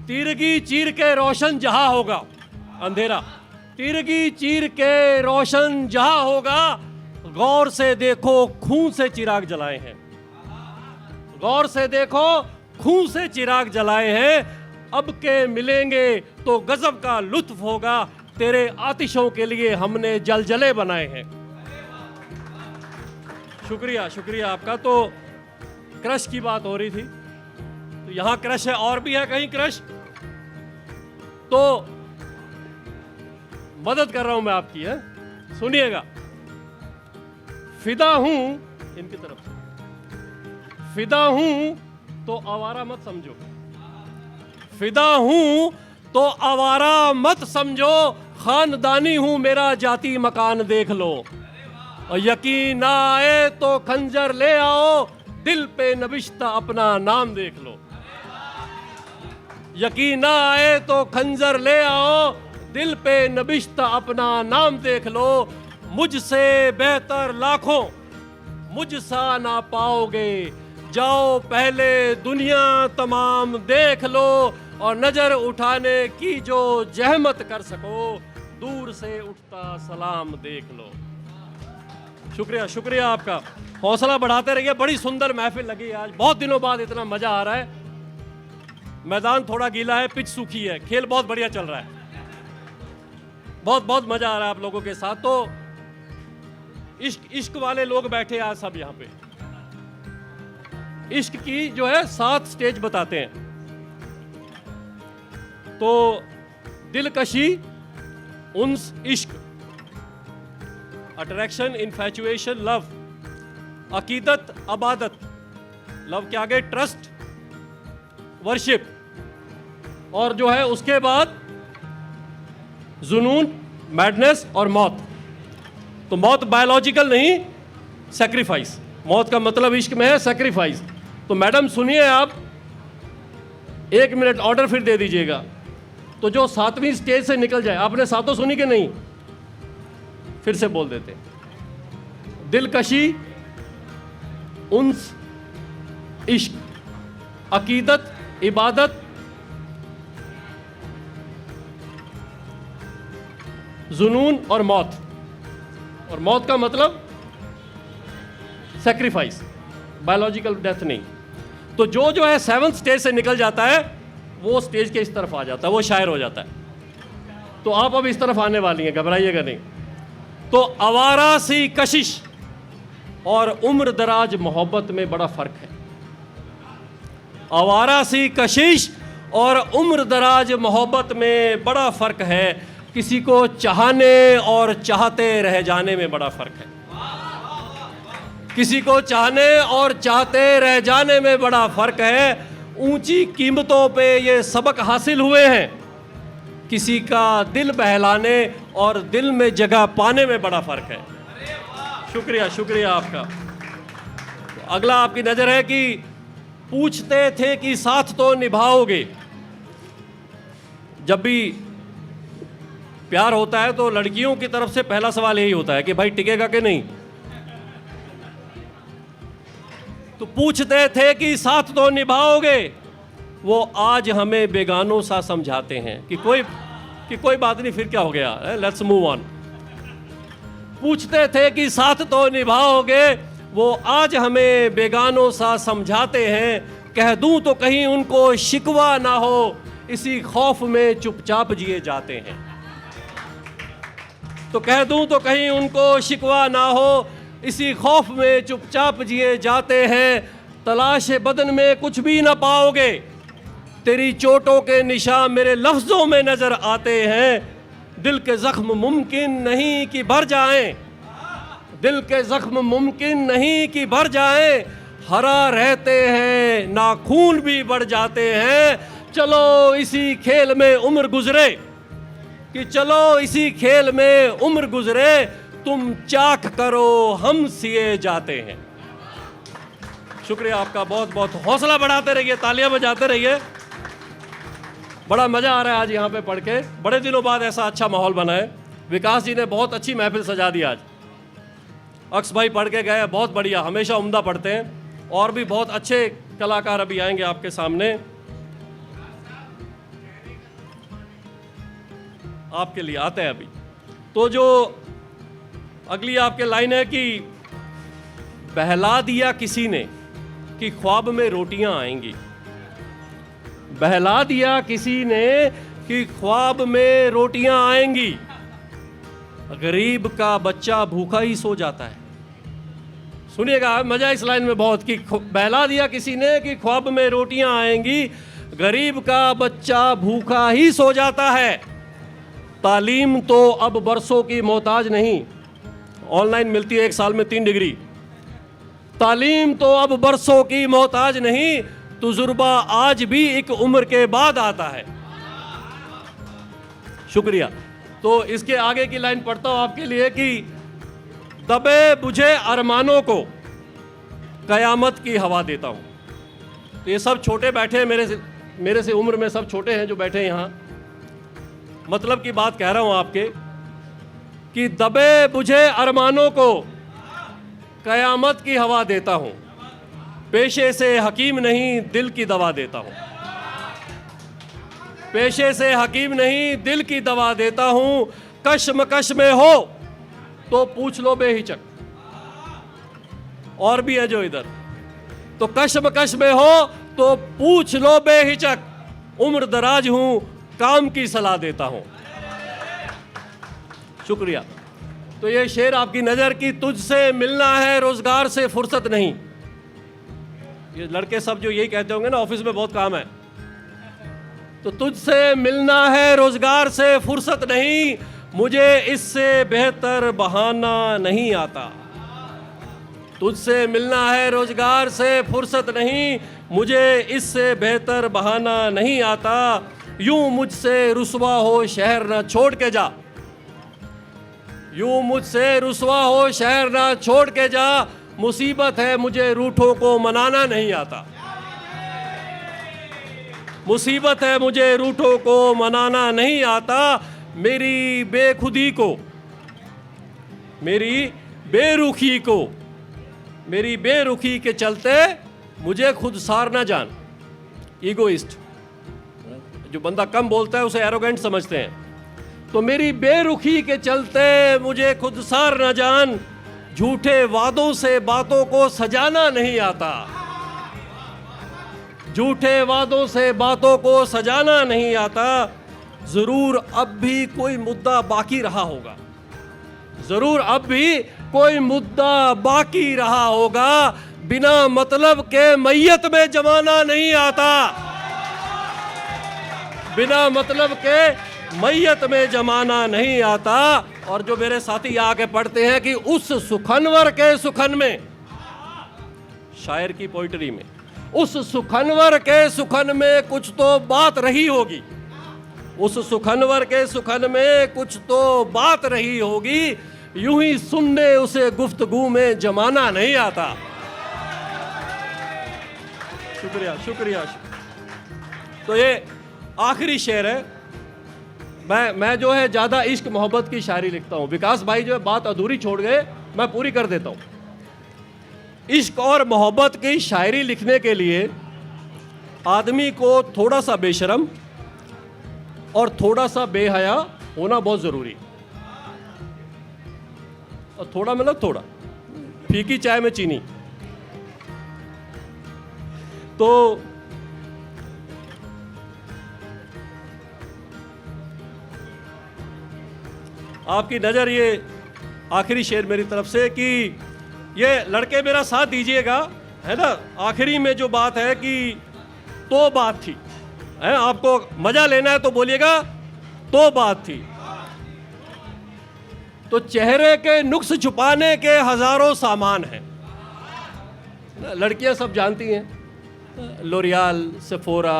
तीरगी चीर के रोशन जहां होगा, अंधेरा, तीरगी चीर के रोशन जहां होगा, गौर से देखो खून से चिराग जलाए हैं, गौर से देखो खून से चिराग जलाए हैं, अब के मिलेंगे तो गजब का लुत्फ होगा, तेरे आतिशों के लिए हमने जलजले बनाए हैं। शुक्रिया, शुक्रिया आपका। तो क्रश की बात हो रही थी, तो यहां क्रश है, और भी है कहीं क्रश, तो मदद कर रहा हूं मैं आपकी, है, सुनिएगा। फिदा हूं, इनकी तरफ से, फिदा हूं तो आवारा मत समझो, फिदा हूं तो आवारा मत समझो, खानदानी हूं मेरा जाति मकान देख लो, और यकीन ना आए तो खंजर ले आओ, दिल पे नबिश्ता अपना नाम देख लो, यकीन ना आए तो खंजर ले आओ, दिल पे नबिश्ता अपना नाम देख लो, मुझसे बेहतर लाखों मुझसा ना पाओगे, जाओ पहले दुनिया तमाम देख लो, और नजर उठाने की जो जहमत कर सको, दूर से उठता सलाम देख लो। शुक्रिया, शुक्रिया आपका, हौसला बढ़ाते रहिए। बड़ी सुंदर महफिल लगी आज, बहुत दिनों बाद इतना मजा आ रहा है। मैदान थोड़ा गीला है, पिच सूखी है, खेल बहुत बढ़िया चल रहा है, बहुत बहुत मजा आ रहा है आप लोगों के साथ। तो इश्क वाले लोग बैठे आज सब यहां पे, इश्क की जो है 7 स्टेज बताते हैं। तो दिलकशी, उन्स, इश्क, अट्रैक्शन, इन्फैचुएशन, लव, अकीदत, अबादत, लव के आगे ट्रस्ट, वर्शिप, और जो है उसके बाद जुनून, मैडनेस और मौत। तो मौत बायोलॉजिकल नहीं, सैक्रिफाइस, मौत का मतलब इश्क में है सैक्रिफाइस। तो मैडम सुनिए आप, 1 मिनट ऑर्डर फिर दे दीजिएगा। तो जो 7वीं स्टेज से निकल जाए, आपने सातों सुनी कि नहीं, फिर से बोल देते, दिलकशी, उन्स, इश्क, अकीदत, इबादत, जुनून और मौत। और मौत का मतलब सैक्रिफाइस, बायोलॉजिकल डेथ नहीं। तो जो जो है 7th स्टेज से निकल जाता है, वो स्टेज के इस तरफ आ जाता है, वो शायर हो जाता है। तो आप अब इस तरफ आने वाली हैं, घबराइएगा नहीं। तो आवारा सी कशिश और उम्र दराज मोहब्बत में बड़ा फर्क है। आवारा सी कशिश और उम्र दराज मोहब्बत में बड़ा फर्क है, किसी को चाहने और चाहते रह जाने में बड़ा फर्क है, किसी को चाहने और चाहते रह जाने में बड़ा फर्क है। ऊंची कीमतों पे ये सबक हासिल हुए हैं, किसी का दिल बहलाने और दिल में जगह पाने में बड़ा फर्क है। शुक्रिया, शुक्रिया आपका। तो अगला आपकी नजर है कि पूछते थे कि साथ तो निभाओगे। जब भी प्यार होता है तो लड़कियों की तरफ से पहला सवाल यही होता है कि भाई टिकेगा कि नहीं। तो पूछते थे कि साथ तो निभाओगे, वो आज हमें बेगानों सा समझाते हैं कि कोई बात नहीं, फिर क्या हो गया, लेट्स मूव ऑन। पूछते थे कि साथ तो निभाओगे, वो आज हमें बेगानों सा समझाते हैं। कह दूं तो कहीं उनको शिकवा ना हो, इसी खौफ में चुपचाप जिए जाते हैं। तो कह दूं तो कहीं उनको शिकवा ना हो, इसी खौफ में चुपचाप जिए जाते हैं। तलाश बदन में कुछ भी ना पाओगे, तेरी चोटों के निशान मेरे लफ्जों में नजर आते हैं। दिल के जख्म मुमकिन नहीं कि भर जाएं, दिल के जख्म मुमकिन नहीं कि भर जाएं। हरा रहते हैं नाखून भी बढ़ जाते हैं। चलो इसी खेल में उम्र गुजरे, कि चलो इसी खेल में उम्र गुजरे। तुम चाक करो हम सिए जाते हैं। शुक्रिया आपका, बहुत बहुत। हौसला बढ़ाते रहिए, तालियां बजाते रहिए। बड़ा मजा आ रहा है आज यहाँ पे पढ़ के, बड़े दिनों बाद ऐसा अच्छा माहौल बना है। विकास जी ने बहुत अच्छी महफिल सजा दी आज। अक्स भाई पढ़ के गए, बहुत बढ़िया, हमेशा उम्दा पढ़ते हैं। और भी बहुत अच्छे कलाकार अभी आएंगे आपके सामने। आपके लिए आता है अभी। तो जो अगली आपके लाइन है कि बहला दिया किसी ने कि ख्वाब में रोटियां आएंगी। बहला दिया किसी ने कि ख्वाब में रोटियां आएंगी। गरीब का बच्चा भूखा ही सो जाता है। सुनिएगा, मजा इस लाइन में बहुत कि बहला दिया किसी ने कि ख्वाब में रोटियां आएंगी, गरीब का बच्चा भूखा ही सो जाता है। तालीम तो अब बरसों की मोहताज नहीं, ऑनलाइन मिलती है 1 साल में 3 डिग्री। तालीम तो अब बरसों की मोहताज नहीं, तजुर्बा आज भी एक उम्र के बाद आता है। शुक्रिया। तो इसके आगे की लाइन पढ़ता हूं आपके लिए कि दबे बुझे अरमानों को कयामत की हवा देता हूं। तो ये सब छोटे बैठे हैं, मेरे से उम्र में सब छोटे हैं जो बैठे हैं यहां। मतलब की बात कह रहा हूं आपके कि दबे बुझे अरमानों को कयामत की हवा देता हूं। पेशे से हकीम नहीं, दिल की दवा देता हूं। पेशे से हकीम नहीं, दिल की दवा देता हूं। कश्मकश में हो तो पूछ लो बेहिचक। और भी है जो इधर, तो कश्मकश में हो तो पूछ लो बेहिचक। उम्र दराज हूं, काम की सलाह देता हूं। शुक्रिया। तो ये शेर आपकी नजर की तुझसे मिलना है, रोजगार से फुर्सत नहीं। ये लड़के सब जो यही कहते होंगे ना, ऑफिस में बहुत काम है, तो तुझसे मिलना है, रोजगार से फुर्सत नहीं, मुझे इससे बेहतर बहाना नहीं आता। तुझसे मिलना है, रोजगार से फुर्सत नहीं, मुझे इससे बेहतर बहाना नहीं आता। यूं मुझसे रुसवा हो शहर न छोड़ के जा। यूं मुझसे रुसवा हो शहर न छोड़ के जा। मुसीबत है मुझे रूठों को मनाना नहीं आता। मुसीबत है मुझे रूठों को मनाना नहीं आता। मेरी बेखुदी को, मेरी बेरुखी को, मेरी बेरुखी के चलते मुझे खुद सार ना जान। ईगोइस्ट, जो बंदा कम बोलता है उसे एरोगेंट समझते हैं। तो मेरी बेरुखी के चलते मुझे खुद सार ना जान। झूठे वादों से बातों को सजाना नहीं आता। झूठे वादों से बातों को सजाना नहीं आता। जरूर अब भी कोई मुद्दा बाकी रहा होगा। जरूर अब भी कोई मुद्दा बाकी रहा होगा। बिना मतलब के मैयत में जमाना नहीं आता। बिना मतलब के मैयत में जमाना नहीं आता। और जो मेरे साथी आके पढ़ते हैं कि उस सुखनवर के सुखन में, शायर की पोइट्री में, उस सुखनवर के सुखन में कुछ तो बात रही होगी। उस सुखनवर के सुखन में कुछ तो बात रही होगी। यूं ही सुनने उसे गुफ्तगू में जमाना नहीं आता। शुक्रिया, शुक्रिया। तो ये आखिरी शेर है। मैं जो है ज़्यादा इश्क मोहब्बत की शायरी लिखता हूँ। विकास भाई जो है बात अधूरी छोड़ गए, मैं पूरी कर देता हूँ। इश्क और मोहब्बत की शायरी लिखने के लिए आदमी को थोड़ा सा बेशरम और थोड़ा सा बेहया होना बहुत ज़रूरी। और थोड़ा मतलब थोड़ा, फीकी चाय में चीनी। तो आपकी नज़र ये आखिरी शेर मेरी तरफ से कि ये लड़के मेरा साथ दीजिएगा, है ना। आखिरी में जो बात है कि तो बात थी, है, आपको मजा लेना है तो बोलिएगा तो बात थी। तो चेहरे के नुक्स छुपाने के हजारों सामान हैं। लड़कियां सब जानती हैं, L'Oreal, Sephora,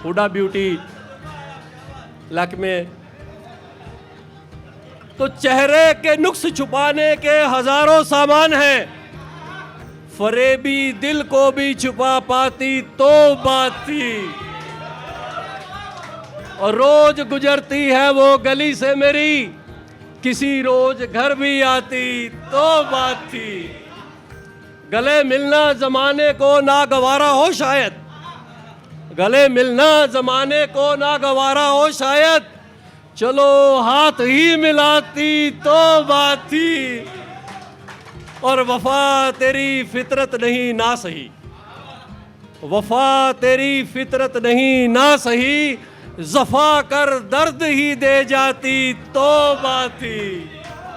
Huda Beauty, Lakme. तो चेहरे के नुक्स छुपाने के हजारों सामान हैं। फरेबी दिल को भी छुपा पाती तो बात थी। और रोज गुजरती है वो गली से मेरी, किसी रोज घर भी आती तो बात थी। गले मिलना जमाने को नागवारा हो शायद, गले मिलना जमाने को नागवारा हो शायद। चलो हाथ ही मिलाती तो बात थी, और वफा तेरी फितरत नहीं ना सही, वफा तेरी फितरत नहीं ना सही, जफा कर दर्द ही दे जाती तो बात थी।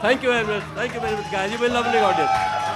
Thank you very much, thank you very much guys, you will lovely audience.